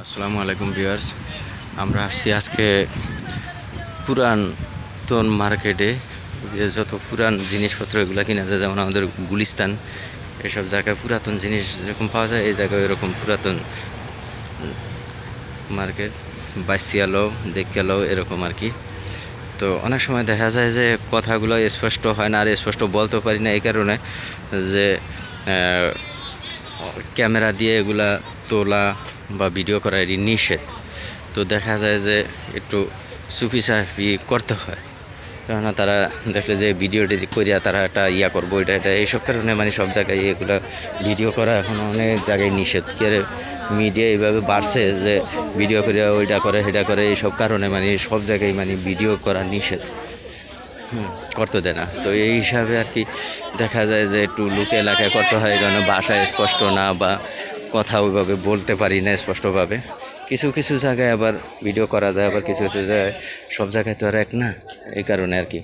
আসসালামু আলাইকুম ভিউয়ার্স। আমরা আসছি আজকে পুরাতন মার্কেটে, যে যত পুরান জিনিসপত্র এগুলো কিনা যায়, যেমন আমাদের গুলিস্তান এসব জায়গায় পুরাতন জিনিস যেরকম পাওয়া যায়, এই জায়গায় এরকম পুরাতন মার্কেট বাইসিয়ালো দেখেলো এরকম আর কি। তো অনেক সময় দেখা যায় যে কথাগুলো স্পষ্ট হয় না, আর স্পষ্ট বলতে পারি না এই কারণে যে ক্যামেরা দিয়ে এগুলা তোলা বা ভিডিও করা এটি নিষেধ। তো দেখা যায় যে একটু চুপিচাপি করতে হয়, কেননা তারা দেখলে যে ভিডিওটি করিয়া তারা একটা করবো এটা এইসব কারণে মানে সব জায়গায় এগুলো ভিডিও করা এখন অনেক জায়গায় নিষেধ করে। মিডিয়া এইভাবে বাড়ছে যে ভিডিও করিয়া ওইটা করে সেটা করে, এইসব কারণে মানে সব জায়গায় মানে ভিডিও করা নিষেধ, করতে দেয় না। তো এই হিসাবে আর কি দেখা যায় যে একটু লুকে এলাকায় করতে হয়, কারণ ভাষা স্পষ্ট না বা কথা ওইভাবে বলতে পারি না স্পষ্টভাবে। কিছু কিছু জায়গায় আবার ভিডিও করা যায়, আবার কিছু কিছু জায়গায়, সব জায়গায় তো আর এক না, এই কারণে আর কি।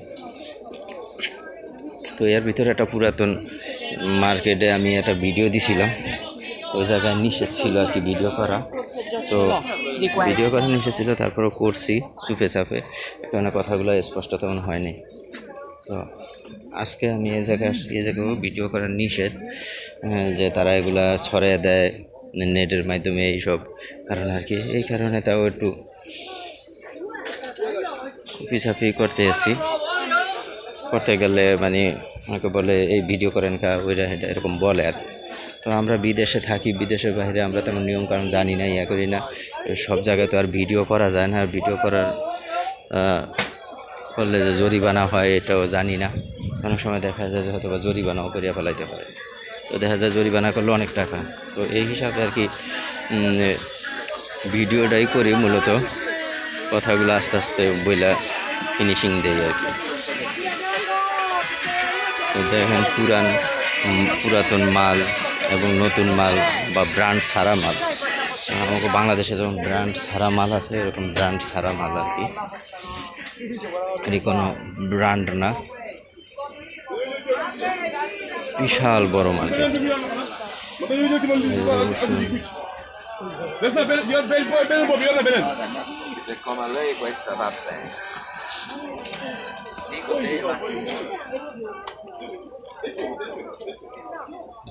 তো এর ভিতরে একটা পুরাতন মার্কেটে আমি একটা ভিডিও দিছিলাম, ওই জায়গায় নিষেধ ছিল আর কি ভিডিও করা। তো ভিডিও করা নিষেধ ছিল, তারপরেও করছি চুপে চাপে, কারণ কথাগুলো স্পষ্ট তেমন হয়নি। তো আজকে আমি এই জায়গায় আসছি, এই জায়গায় ভিডিও করার নিষেধ, যে তারা এগুলা ছড়িয়ে দেয় নেটের মাধ্যমে, এইসব কারণে আর কি। এই কারণে তাও একটু পিছাপি করতে এসেছি। করতে গেলে মানে আমাকে বলে এই ভিডিও করেন কা ওইটা এটা এরকম বলে আর কি। তো আমরা বিদেশে থাকি, বিদেশের বাইরে আমরা তেমন নিয়মকানুন জানি না, করি না। সব জায়গায় তো আর ভিডিও করা যায় না, আর ভিডিও করার করলে যে জরিমানা হয় এটাও জানি না। অনেক সময় দেখা যায় যে হয়তো বা জরিমানাও করিয়া ফেলাইতে হয়, তো দেখা যায় জরিমানা করলে অনেক টাকা। তো এই হিসাবে আর কি ভিডিওটাই করি, মূলত কথাগুলো আস্তে আস্তে বইলা ফিনিশিং দেই আর কি। তো দেখেন পুরাতন মাল এবং নতুন মাল বা ব্র্যান্ড ছাড়া মাল, আমাকে বাংলাদেশে যেমন ব্র্যান্ড ছাড়া মাল আছে, এরকম ব্র্যান্ড ছাড়া মাল আর কি। এটি কোনো ব্র্যান্ড না, বিশাল বড় মার্কেট।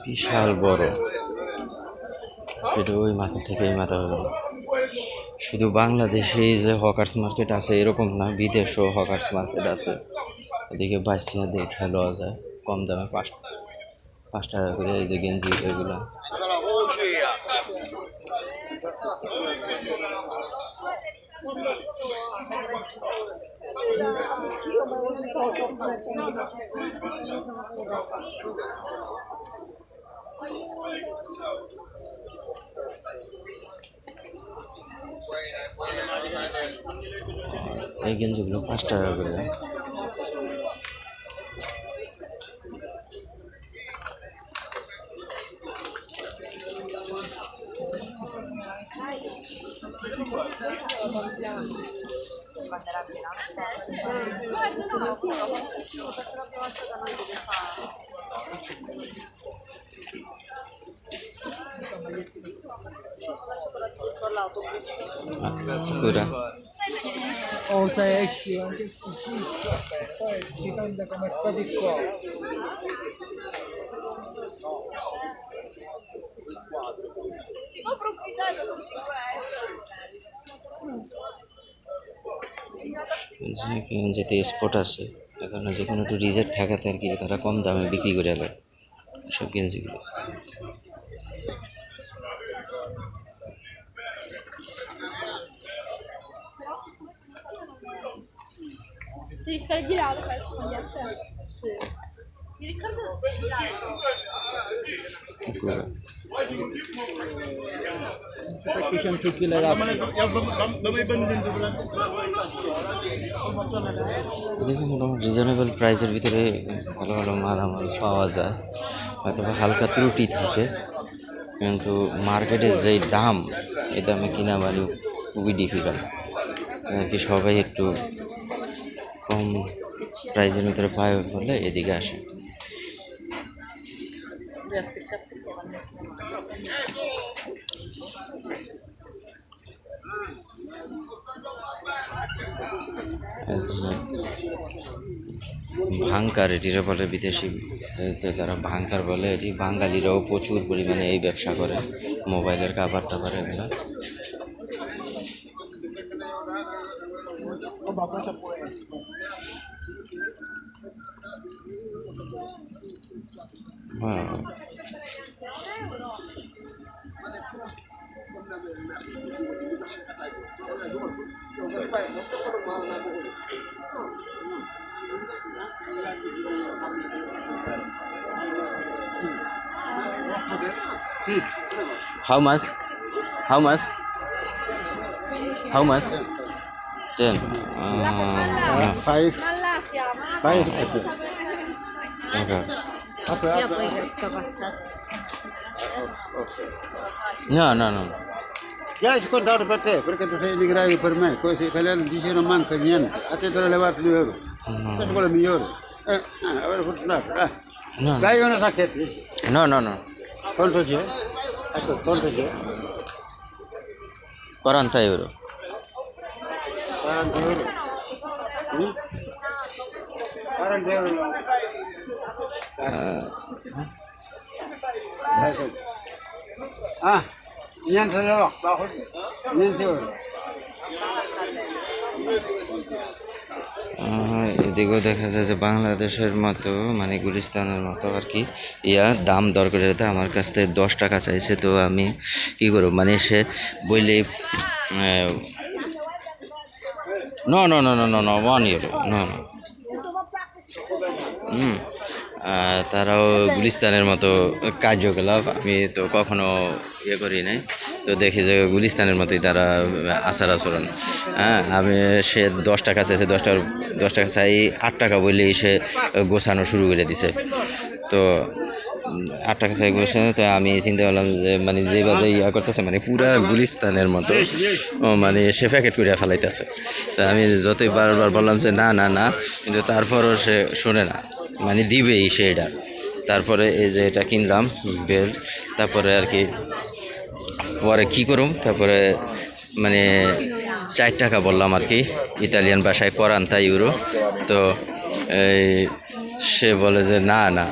বিশাল বড়, এটা ওই মাথা থেকে এই মাথা পর্যন্ত। শুধু বাংলাদেশেই যে হকার্স মার্কেট আছে এরকম না, বিদেশেও হকার্স মার্কেট আছে। এদিকে বাসিয়া দিয়ে খেলা যায় কম দামে, 5 টাকা করে। এই যে গেঞ্জি এগুলো এই গেঞ্জিগুলো 5 টাকা করে। Cura. O se esci anche poi dipende come sta di qua. Ci ho profitato con যেতে স্পট আছে, এখন যে কোনো একটু রিজেক্ট থাকাতে আর কি তারা কম দামে বিক্রি করে আলো সব গেঞ্জিগুলো। Devi stare di là, sai, con gli altri. Sì. Mi ricordo di là. Perché 100 kg দেখুন, মোটামুটি রিজনেবল প্রাইসের ভিতরে ভালো ভালো মালামাল পাওয়া যায়, হয়তো হালকা ত্রুটি থাকে, কিন্তু মার্কেটের যেই দাম, এই দামে কিনা মানে খুবই ডিফিকাল্ট আর কি। সবাই একটু কম প্রাইসের ভিতরে পায় বলে এদিকে আসে। ভাঙ্কার এটিরা বলে বিদেশি তারা ভাঙ্কার বলে, এটি বাঙালিরাও প্রচুর পরিমাণে এই ব্যবসা করে, মোবাইলের কাভার টাভার এগুলো। হ্যাঁ, how much? How much? How much? 10. Five. Five. Okay. Я бы ее сказала. No. Ya si contado per te, perché tu sei immigrato per me, questi italiani dicono non manca niente, a te te lo levate €2. Questo è quello migliore. Avere fortunato. No. Dai una sacchetta. No. Quanto c'è? Ecco, quanto c'è? 40 euro. 40 euro. 40 euro. Adesso. Niente euro. Niente euro. এদিকেও দেখা যায় যে বাংলাদেশের মতো মানে গুলিস্তানের মতো আর কি দাম দর করে দিতে আমার কাছ থেকে 10 টাকা চাইছে। তো আমি কী করব, মানে সে বললে no 1 euro no তারাও গুলিস্তানের মতো কার্যকলাপ আমি তো কখনো করি নাই। তো দেখি যে গুলিস্তানের মতোই তারা আচার আচরণ। আমি সে 10 টাকা চাইছে, 10 টাকা চাই 8 টাকা বললেই সে গোছানো শুরু করে দিছে। তো 8 টাকা চাই গোছানো, তো আমি চিন্তা করলাম যে মানে যে বাজে করতেছে মানে পুরা গুলিস্তানের মতো মানে সে প্যাকেট করে ফেলাইতেছে। তো আমি যতই বারবার বললাম যে না, কিন্তু তারপরও সে শোনে না, মানে দিবেই সেটা। তারপরে এই যে এটা কিনলাম বেল্ট, তারপরে আর কি পরে কী করুম, তারপরে মানে 4 টাকা বললাম আর কি, ইতালিয়ান ভাষায় 40 ইউরো। তো সে বলে যে না,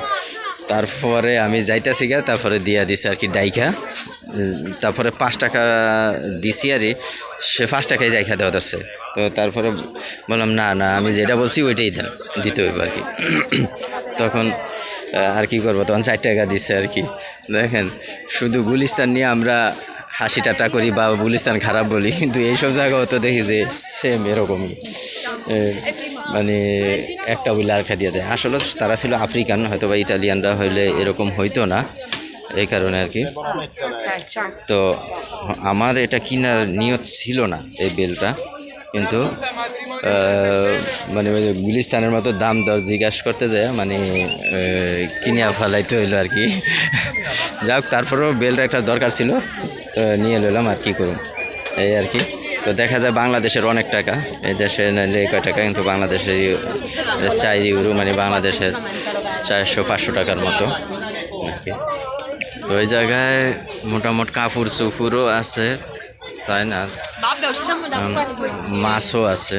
তারপরে আমি যাইতেছি গা, তারপরে দিয়া দিছে আর কি ডাইকা, তারপরে 5 টাকা দিছি আর সে 5 টাকায় ডাইকা দেওয়া যাচ্ছে। তো তারপরে বললাম না আমি যেটা বলছি ওইটাই দিতে হইব আর কি। তখন আর কি করবো, তখন 4 টাকা দিচ্ছে আর কি। দেখেন, শুধু গুলিস্তান নিয়ে আমরা হাসি ঠাট্টা করি বা গুলিস্তান খারাপ বলি, কিন্তু এইসব জায়গাও তো দেখি যে সেম এরকমই, মানে একটা বইলে আরেকটা দিয়ে দেয়। আসলে তারা ছিল আফ্রিকান, হয়তো বা ইটালিয়ানরা হইলে এরকম হইতো না, এই কারণে আর কি। তো আমার এটা কেনার নিয়ত ছিল না এই বেলটা, কিন্তু মানে গুলিস্তানের মতো দাম দর জিজ্ঞাসা করতে যায় মানে কিনে ফেলাইতে হইলো আর কি। যাক, তারপরেও বেলটা একটা দরকার ছিল, তো নিয়ে নিলাম আর কি করুন, এই আর কি। তো দেখা যায় বাংলাদেশের অনেক টাকা, এই দেশে নিলে কয় টাকা, কিন্তু বাংলাদেশের 4 ইউরো মানে বাংলাদেশের 400-500 টাকার মতো আর কি। তো ওই জায়গায় মোটামুটি কাপড় চুপুরও আছে, তাই না, মাছও আছে।